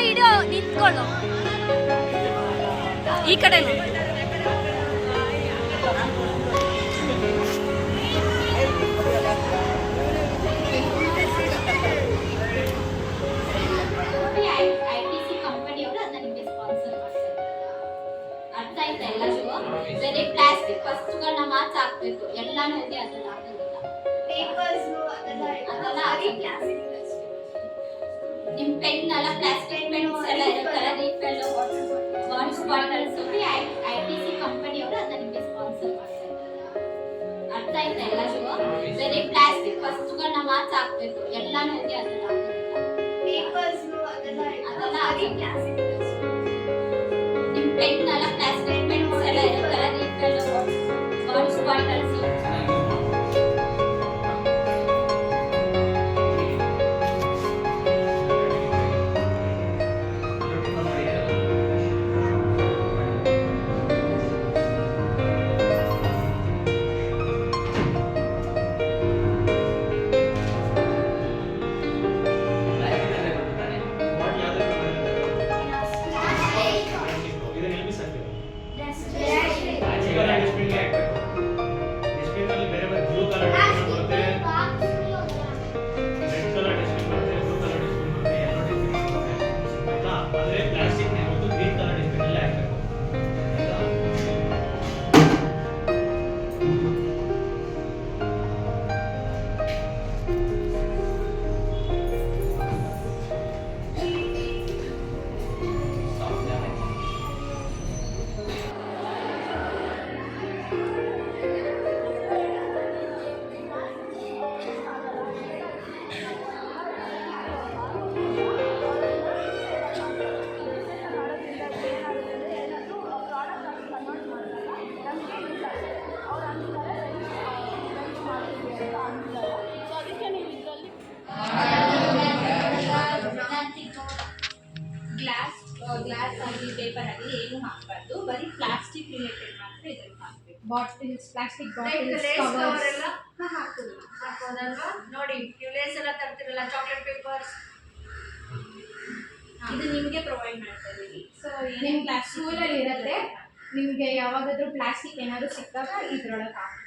ಇಡು ನಿಂತ್ಕೊಳ್ಳು ಈ ಕಡೆ ಪ್ಲಾಸ್ಟಿಕ್ ವಸ್ತುಗಳನ್ನ ಮಾತ್ರ ಹಾಕ್ಬೇಕು, ಎಲ್ಲಾನು ಇದೆ ಅದನ್ನ ಹಾಕೋದಿಲ್ಲ. ಪೇಪರ್ಸ್ ಅದೆಲ್ಲ ನಿಮ್ ಪೆನ್ ಎಲ್ಲ ಪ್ಲಾಸ್ಟಿಕ್ ಪೆನ್ಸ್ ಎಲ್ಲ ಇರುತ್ತಲ್ಲ, ರೀಫಿಲ್ ವಾಟರ್ ಬಾಟಲ್ಸ್ ಐಟಿಸಿ ಕಂಪನಿಯವರು ಅದನ್ನ ನಿಮ್ಗೆ ಸ್ಪಾನ್ಸರ್ ಮಾಡ್ತಾರೆ. ಅರ್ಥ ಆಯ್ತಾ ಎಲ್ಲರಿಗೂ? ಬರೀ ಪ್ಲಾಸ್ಟಿಕ್ ವಸ್ತುಗಳನ್ನ ಮಾತ್ರ ಹಾಕ್ಬೇಕು, ಎಲ್ಲಾನು ಇದೆ ಅದನ್ನ ಹಾಕೋದಿಲ್ಲ. ಪೇಪರ್ಸ್ ಅದೆಲ್ಲ ನಿಮ್ ಪೆನ್ ಎಲ್ಲ ಪ್ಲಾಸ್ಟಿಕ್ ಪೆನ್ಸ್ ಎಲ್ಲ ಇರುತ್ತಲ್ಲ, ರೀಫಿಲ್ ವಾಟರ್ ಬಾಟಲ್ಸ್ ಗ್ಲಾಸ್ ಆಗಲಿ ಪೇಪರ್ ಆಗಲಿ ಏನು ಹಾಕಬಾರ್ದು, ಬರೀ ಪ್ಲಾಸ್ಟಿಕ್ ರಿಲೇಟೆಡ್ ಮಾತ್ರ ಇದನ್ನು ಹಾಕಬೇಕು. ಬಾಟಲ್ಸ್, ಪ್ಲಾಸ್ಟಿಕ್ ಬಾಟಲ್ಸ್, ಕವರ್ಸ್ ಎಲ್ಲ ಹಾಕೋದಲ್ವಾ? ನೋಡಿ ನೀವು ಲೇಸ್ ಎಲ್ಲ ತರ್ತಿರಲ್ಲ, ಚಾಕ್ಲೇಟ್ ಪೇಪರ್ಸ್, ಇದು ನಿಮಗೆ ಪ್ರೊವೈಡ್ ಮಾಡ್ತಾ ಇದೀವಿ. ಸೊ ನಿಮ್ಮ ಸ್ಕೂಲಲ್ಲಿ ಇರುತ್ತೆ, ನಿಮಗೆ ಯಾವಾಗಾದ್ರೂ ಪ್ಲಾಸ್ಟಿಕ್ ಏನಾದರೂ ಸಿಕ್ಕಾಗ ಇದ್ರೊಳಗೆ ಹಾಕಿ.